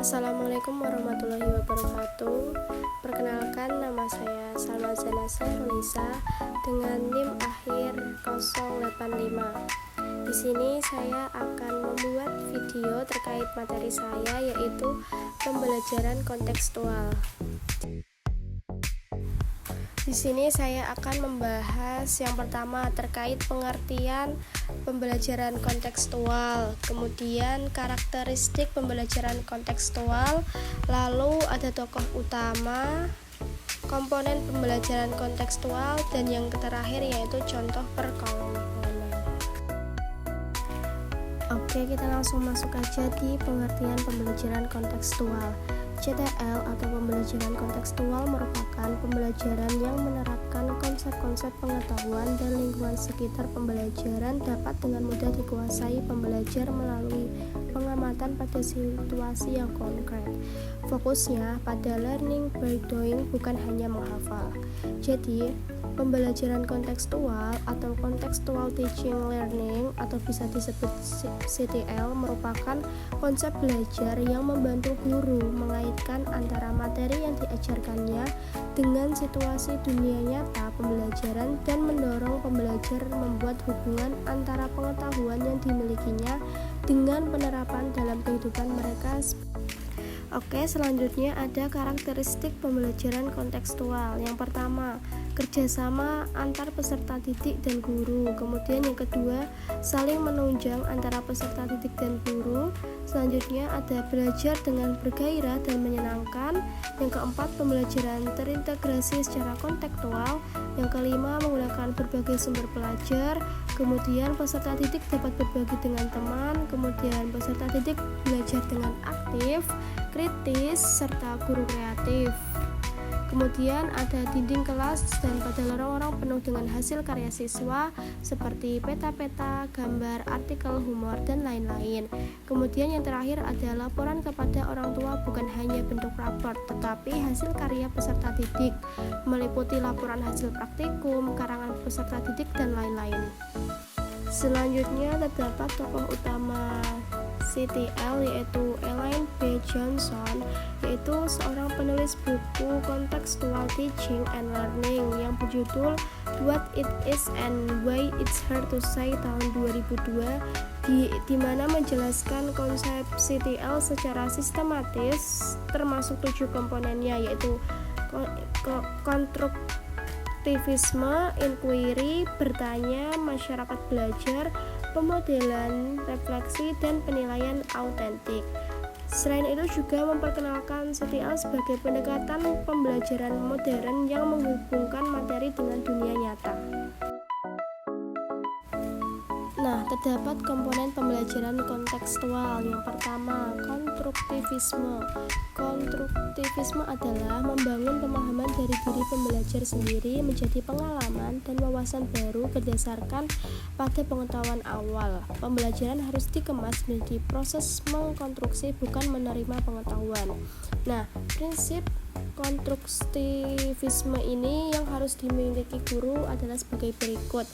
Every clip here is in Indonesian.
Assalamualaikum warahmatullahi wabarakatuh. Perkenalkan, nama saya Salma Zanasa Runisa dengan NIM akhir 085. Di sini saya akan membuat video terkait materi saya, yaitu pembelajaran kontekstual. Di sini saya akan membahas yang pertama terkait pengertian pembelajaran kontekstual, kemudian karakteristik pembelajaran kontekstual, lalu ada tokoh utama, komponen pembelajaran kontekstual, dan yang terakhir yaitu contoh per kolom. Oke, kita langsung masuk aja di pengertian pembelajaran kontekstual. CTL atau pembelajaran kontekstual merupakan pembelajaran yang menerapkan konsep-konsep pengetahuan dan lingkungan sekitar pembelajaran dapat dengan mudah dikuasai pembelajar melalui pengamatan pada situasi yang konkret. Fokusnya pada learning by doing, bukan hanya menghafal. Jadi, pembelajaran kontekstual atau contextual teaching learning atau bisa disebut CTL merupakan konsep belajar yang membantu guru mengaitkan antara materi yang diajarkannya dengan situasi dunia nyata pembelajaran dan mendorong pembelajar membuat hubungan antara pengetahuan yang dimilikinya dengan penerapan dalam kehidupan mereka. Oke, selanjutnya ada karakteristik pembelajaran kontekstual. Yang pertama, kerjasama antar peserta didik dan guru. Kemudian yang kedua, saling menunjang antara peserta didik dan guru. Selanjutnya ada belajar dengan bergairah dan menyenangkan. Yang keempat, pembelajaran terintegrasi secara kontekstual. Yang kelima, menggunakan berbagai sumber belajar. Kemudian peserta didik dapat berbagi dengan teman. Kemudian peserta didik belajar dengan aktif, kritis, serta guru kreatif. Kemudian ada dinding kelas dan pada lorong-lorong penuh dengan hasil karya siswa seperti peta-peta, gambar, artikel, humor, dan lain-lain. Kemudian yang terakhir ada laporan kepada orang tua, bukan hanya bentuk rapor tetapi hasil karya peserta didik, meliputi laporan hasil praktikum, karangan peserta didik, dan lain-lain. Selanjutnya terdapat tokoh utama CTL yaitu Elaine B. Johnson, yaitu seorang penulis buku Contextual Teaching and Learning yang berjudul What It Is and Why It's Hard to Say tahun 2002, di mana menjelaskan konsep CTL secara sistematis termasuk 7 komponennya, yaitu konstruktivisme, inquiry, bertanya, masyarakat belajar, pemodelan, refleksi, dan penilaian autentik. Selain itu juga memperkenalkan CTL sebagai pendekatan pembelajaran modern yang menghubungkan materi dengan dunia nyata. Nah, terdapat komponen pembelajaran kontekstual. Yang pertama, konstruktivisme. Konstruktivisme adalah membangun pemahaman dari diri pembelajar sendiri menjadi pengalaman dan wawasan baru berdasarkan pada pengetahuan awal. Pembelajaran harus dikemas menjadi proses mengkonstruksi, bukan menerima pengetahuan. Nah, prinsip konstruktivisme ini yang harus dimiliki guru adalah sebagai berikut,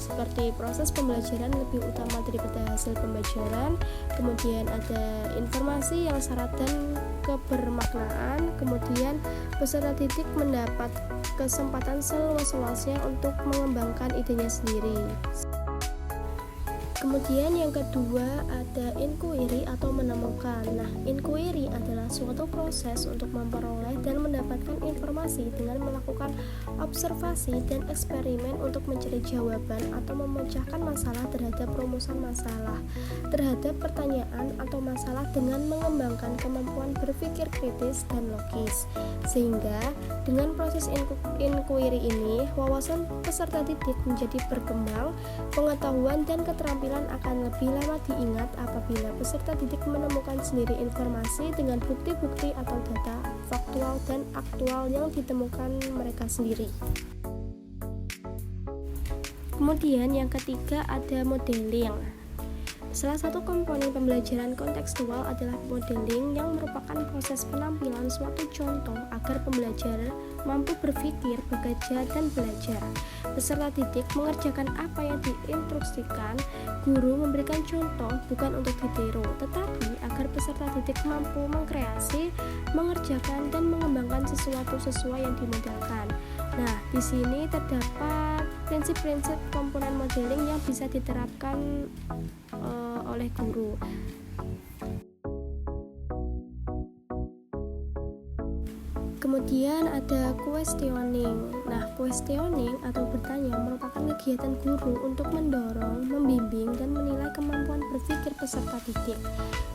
seperti proses pembelajaran lebih utama daripada hasil pembelajaran, kemudian ada informasi yang syarat dan kebermaknaan, kemudian peserta didik mendapat kesempatan seluas-luasnya untuk mengembangkan idenya sendiri. Kemudian yang kedua ada inquiry atau menemukan. Nah, inquiry adalah suatu proses untuk memperoleh dan mendapatkan informasi dengan melakukan observasi dan eksperimen untuk mencari jawaban atau memecahkan masalah terhadap rumusan masalah, terhadap pertanyaan atau masalah dengan mengembangkan kemampuan berpikir kritis dan logis. Sehingga dengan proses inquiry ini, wawasan peserta didik menjadi berkembang, pengetahuan dan keterampilan akan lebih lama diingat apabila peserta didik menemukan sendiri informasi dengan bukti-bukti atau data faktual dan aktual yang ditemukan mereka sendiri. Kemudian yang ketiga ada modeling. Salah satu komponen pembelajaran kontekstual adalah modeling yang merupakan proses penampilan suatu contoh agar pembelajar mampu berpikir, bekerja, dan belajar. Peserta didik mengerjakan apa yang diinstruksikan, guru memberikan contoh bukan untuk ditiru, tetapi agar peserta didik mampu mengkreasi, mengerjakan, dan mengembangkan sesuatu sesuai yang dimodelkan. Nah, di sini terdapat prinsip-prinsip komponen modeling yang bisa diterapkan oleh guru. Kemudian ada questioning. Nah, questioning atau bertanya merupakan kegiatan guru untuk mendorong, membimbing, dan menilai kemampuan berpikir peserta didik.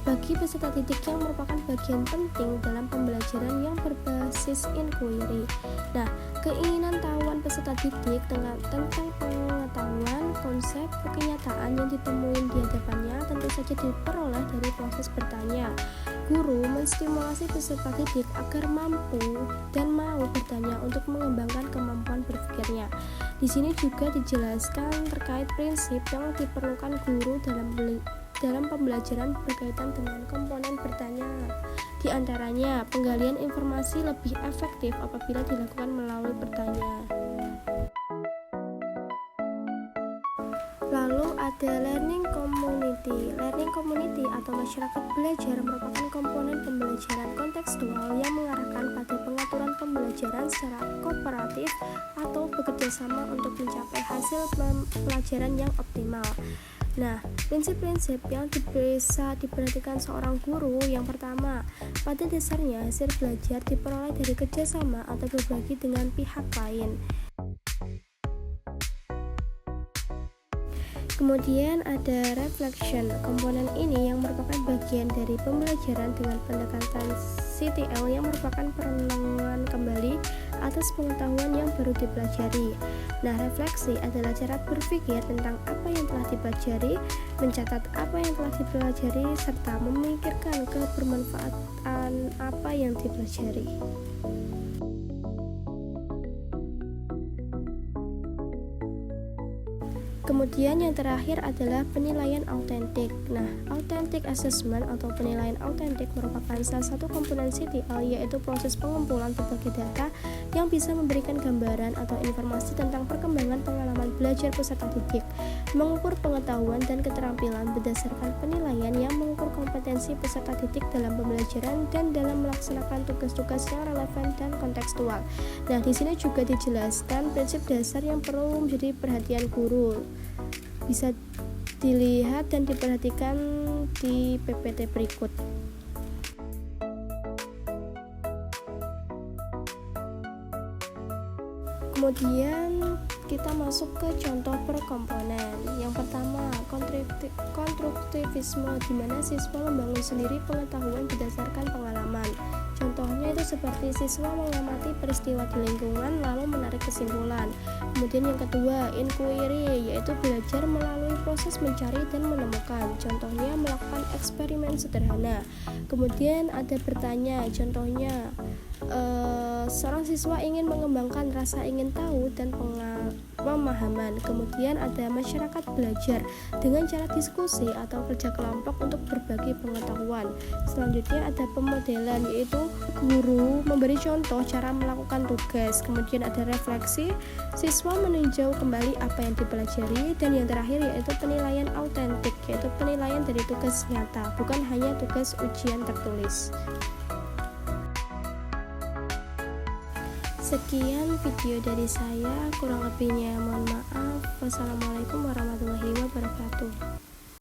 Bagi peserta didik yang merupakan bagian penting dalam pembelajaran yang berbasis inquiry. Nah, keinginan tahuan peserta didik tentang pengetahuan, konsep, kenyataan yang ditemui di hadapannya tentu saja diperoleh dari proses bertanya. Guru menstimulasi peserta didik agar mampu dan mau bertanya untuk mengembangkan kemampuan berpikirnya. Di sini juga dijelaskan terkait prinsip yang diperlukan guru dalam pembelajaran berkaitan dengan komponen bertanya. Di antaranya, penggalian informasi lebih efektif apabila dilakukan melalui bertanya. Lalu ada learning community. Learning community atau masyarakat belajar merupakan komponen pembelajaran kontekstual yang mengarahkan pada pengaturan pembelajaran secara kooperatif atau bekerja sama untuk mencapai hasil pelajaran yang optimal. Nah, prinsip-prinsip yang bisa diperhatikan seorang guru yang pertama, pada dasarnya hasil belajar diperoleh dari kerjasama atau berbagi dengan pihak lain. Kemudian ada reflection. Komponen ini yang merupakan bagian dari pembelajaran dengan pendekatan CTL yang merupakan perenungan kembali atas pengetahuan yang baru dipelajari. Nah, refleksi adalah cara berpikir tentang apa yang telah dipelajari, mencatat apa yang telah dipelajari, serta memikirkan kebermanfaatan apa yang dipelajari. Kemudian yang terakhir adalah penilaian autentik. Nah, authentic assessment atau penilaian autentik merupakan salah satu komponen CTL, yaitu proses pengumpulan berbagai data yang bisa memberikan gambaran atau informasi tentang perkembangan pengalaman belajar peserta didik, mengukur pengetahuan dan keterampilan berdasarkan penilaian yang mengukur kompetensi peserta didik dalam pembelajaran dan dalam melaksanakan tugas-tugas yang relevan dan kontekstual. Nah, di sini juga dijelaskan prinsip dasar yang perlu menjadi perhatian guru. Bisa dilihat dan diperhatikan di PPT berikut. Kemudian kita masuk ke contoh per komponen. Yang pertama, konstruktivisme, di mana siswa membangun sendiri pengetahuan berdasarkan pengalaman. Contohnya itu seperti siswa mengamati peristiwa di lingkungan lalu menarik kesimpulan. Kemudian yang kedua, inquiry, yaitu belajar melalui proses mencari dan menemukan. Contohnya melakukan eksperimen sederhana. Kemudian ada bertanya, contohnya seorang siswa ingin mengembangkan rasa ingin tahu dan pemahaman. Kemudian ada masyarakat belajar dengan cara diskusi atau kerja kelompok untuk berbagi pengetahuan. Selanjutnya ada pemodelan, yaitu guru memberi contoh cara melakukan tugas. Kemudian ada refleksi, siswa meninjau kembali apa yang dipelajari. Dan yang terakhir yaitu penilaian autentik, yaitu penilaian dari tugas nyata, bukan hanya tugas ujian tertulis. Sekian video dari saya, kurang lebihnya mohon maaf. Wassalamualaikum warahmatullahi wabarakatuh.